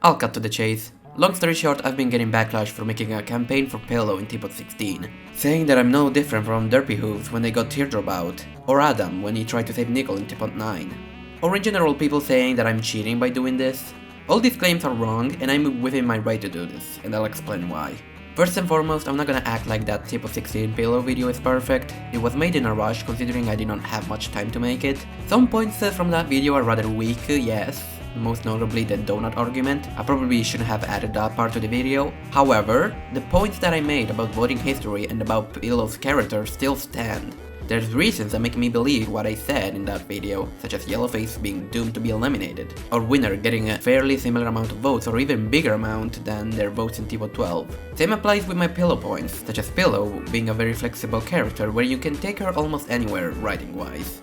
I'll cut to the chase. Long story short, I've been getting backlash for making a campaign for Pillow in TPOT 16, saying that I'm no different from DerpyHooves when they got teardrop out, or Adam when he tried to save Nickel in TPOT 9, or in general people saying that I'm cheating by doing this. All these claims are wrong, and I'm within my right to do this, and I'll explain why. First and foremost, I'm not gonna act like that TPOT 16 Pillow video is perfect. It was made in a rush considering I did not have much time to make it. Some points from that video are rather weak, yes. Most notably the donut argument. I probably shouldn't have added that part to the video. However, the points that I made about voting history and about Pillow's character still stand. There's reasons that make me believe what I said in that video, such as Yellowface being doomed to be eliminated, or Winner getting a fairly similar amount of votes or even bigger amount than their votes in TPOT 12. Same applies with my Pillow points, such as Pillow being a very flexible character where you can take her almost anywhere writing wise.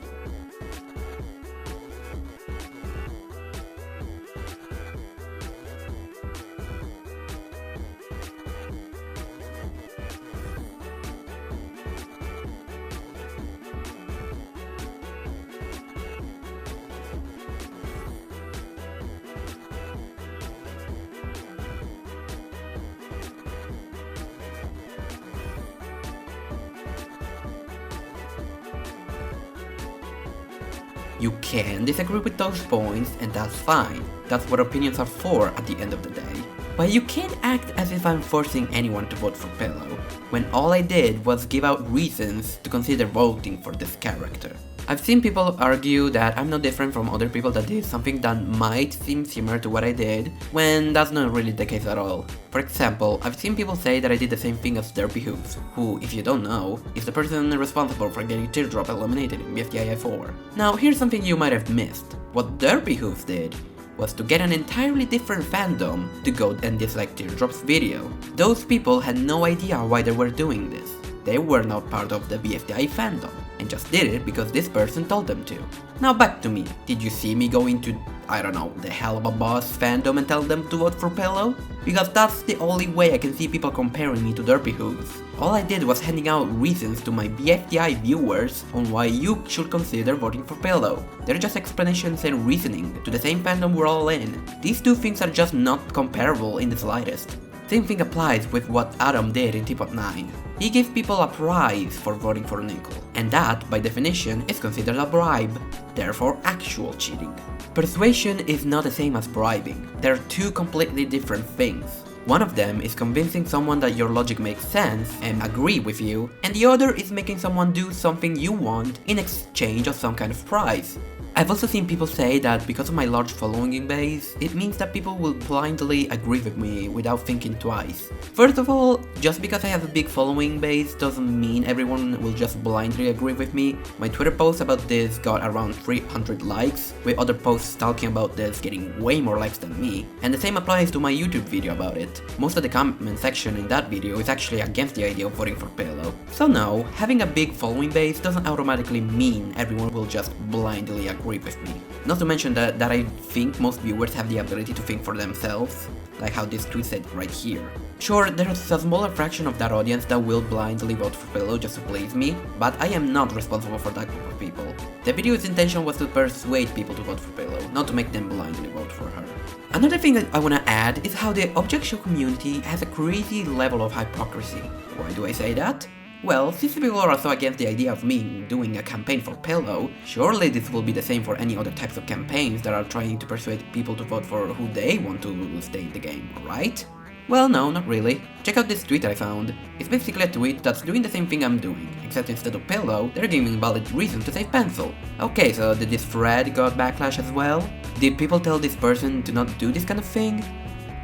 You can disagree with those points, and that's fine. That's what opinions are for at the end of the day. But you can't act as if I'm forcing anyone to vote for Pillow, when all I did was give out reasons to consider voting for this character. I've seen people argue that I'm no different from other people that did something that might seem similar to what I did, when that's not really the case at all. For example, I've seen people say that I did the same thing as DerpyHooves, who, if you don't know, is the person responsible for getting Teardrop eliminated in BFDII 4. Now, here's something you might have missed. What DerpyHooves did was to get an entirely different fandom to go and dislike Teardrop's video. Those people had no idea why they were doing this. They were not part of the BFDI fandom, and just did it because this person told them to. Now back to me. Did you see me go into, I don't know, the Hell of a Boss fandom and tell them to vote for Pillow? Because that's the only way I can see people comparing me to DerpyHooves. All I did was handing out reasons to my BFDI viewers on why you should consider voting for Pillow. They're just explanations and reasoning to the same fandom we're all in. These two things are just not comparable in the slightest. Same thing applies with what Adam did in TPOT 9. He gave people a prize for voting for Nickel, and that, by definition, is considered a bribe, therefore actual cheating. Persuasion is not the same as bribing. They're two completely different things. One of them is convincing someone that your logic makes sense and agree with you, and the other is making someone do something you want in exchange of some kind of prize. I've also seen people say that because of my large following base, it means that people will blindly agree with me without thinking twice. First of all, just because I have a big following base doesn't mean everyone will just blindly agree with me. My Twitter post about this got around 300 likes, with other posts talking about this getting way more likes than me, and the same applies to my YouTube video about it. Most of the comment section in that video is actually against the idea of voting for Pillow. So no, having a big following base doesn't automatically mean everyone will just blindly agree with me. Not to mention that I think most viewers have the ability to think for themselves, like how this tweet said right here. Sure, there's a smaller fraction of that audience that will blindly vote for Pillow just to please me, but I am not responsible for that group of people. The video's intention was to persuade people to vote for Pillow, not to make them blindly vote for her. Another thing that I wanna add is how the object show community has a crazy level of hypocrisy. Why do I say that? Well, since people are so against the idea of me doing a campaign for Pillow, surely this will be the same for any other types of campaigns that are trying to persuade people to vote for who they want to stay in the game, right? Well, no, not really. Check out this tweet I found. It's basically a tweet that's doing the same thing I'm doing, except instead of Pillow, they're giving valid reason to save Pencil. Okay, so did this thread got backlash as well? Did people tell this person to not do this kind of thing?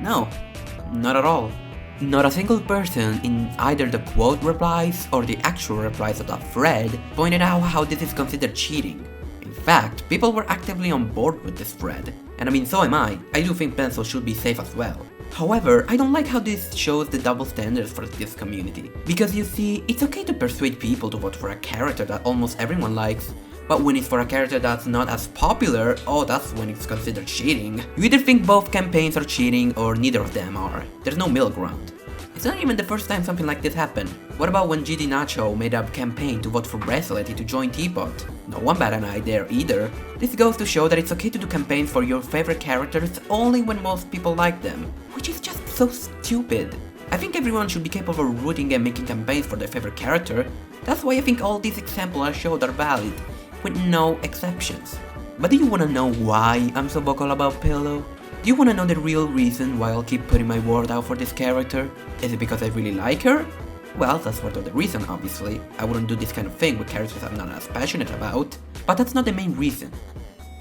No, not at all. Not a single person in either the quote replies or the actual replies of that thread pointed out how this is considered cheating. In fact, people were actively on board with this thread, and I mean so am I do think Pencil should be safe as well. However, I don't like how this shows the double standards for this community, because you see, it's okay to persuade people to vote for a character that almost everyone likes, but when it's for a character that's not as popular, oh, that's when it's considered cheating. You either think both campaigns are cheating or neither of them are. There's no middle ground. It's not even the first time something like this happened. What about when GD Nacho made a campaign to vote for Bracelety to join TPOT? No one bat an eye there either. This goes to show that it's okay to do campaigns for your favorite characters only when most people like them, which is just so stupid. I think everyone should be capable of rooting and making campaigns for their favorite character. That's why I think all these examples I showed are valid, with no exceptions. But do you wanna know why I'm so vocal about Pillow? Do you wanna know the real reason why I'll keep putting my word out for this character? Is it because I really like her? Well, that's part of the reason, obviously. I wouldn't do this kind of thing with characters I'm not as passionate about. But that's not the main reason.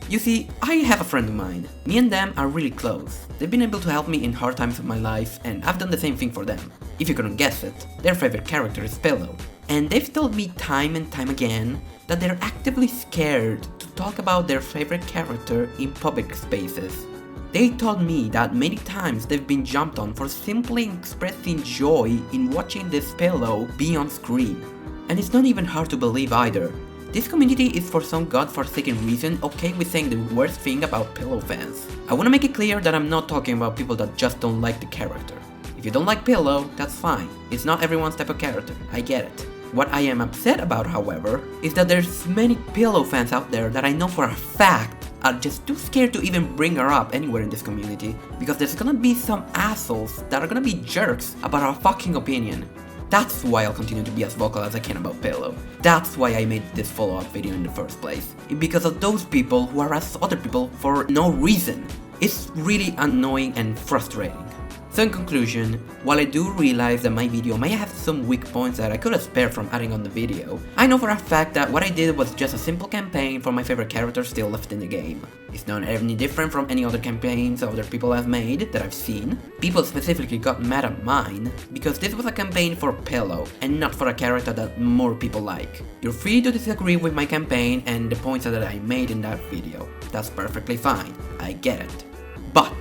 You see, I have a friend of mine. Me and them are really close. They've been able to help me in hard times of my life, and I've done the same thing for them. If you couldn't guess it, their favorite character is Pillow. And they've told me time and time again that they're actively scared to talk about their favorite character in public spaces. They told me that many times they've been jumped on for simply expressing joy in watching this Pillow be on screen. And it's not even hard to believe either. This community is for some godforsaken reason okay with saying the worst thing about Pillow fans. I wanna make it clear that I'm not talking about people that just don't like the character. If you don't like Pillow, that's fine. It's not everyone's type of character, I get it. What I am upset about, however, is that there's many Pillow fans out there that I know for a fact are just too scared to even bring her up anywhere in this community, because there's gonna be some assholes that are gonna be jerks about our fucking opinion. That's why I'll continue to be as vocal as I can about Pillow. That's why I made this follow-up video in the first place. Because of those people who harass other people for no reason. It's really annoying and frustrating. So in conclusion, while I do realize that my video may have some weak points that I could have spared from adding on the video, I know for a fact that what I did was just a simple campaign for my favorite character still left in the game. It's not any different from any other campaigns other people have made that I've seen. People specifically got mad at mine because this was a campaign for Pillow and not for a character that more people like. You're free to disagree with my campaign and the points that I made in that video. That's perfectly fine, I get it. But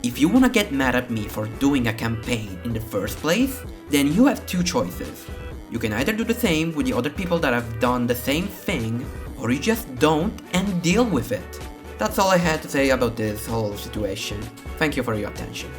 if you wanna get mad at me for doing a campaign in the first place, then you have two choices. You can either do the same with the other people that have done the same thing, or you just don't and deal with it. That's all I had to say about this whole situation. Thank you for your attention.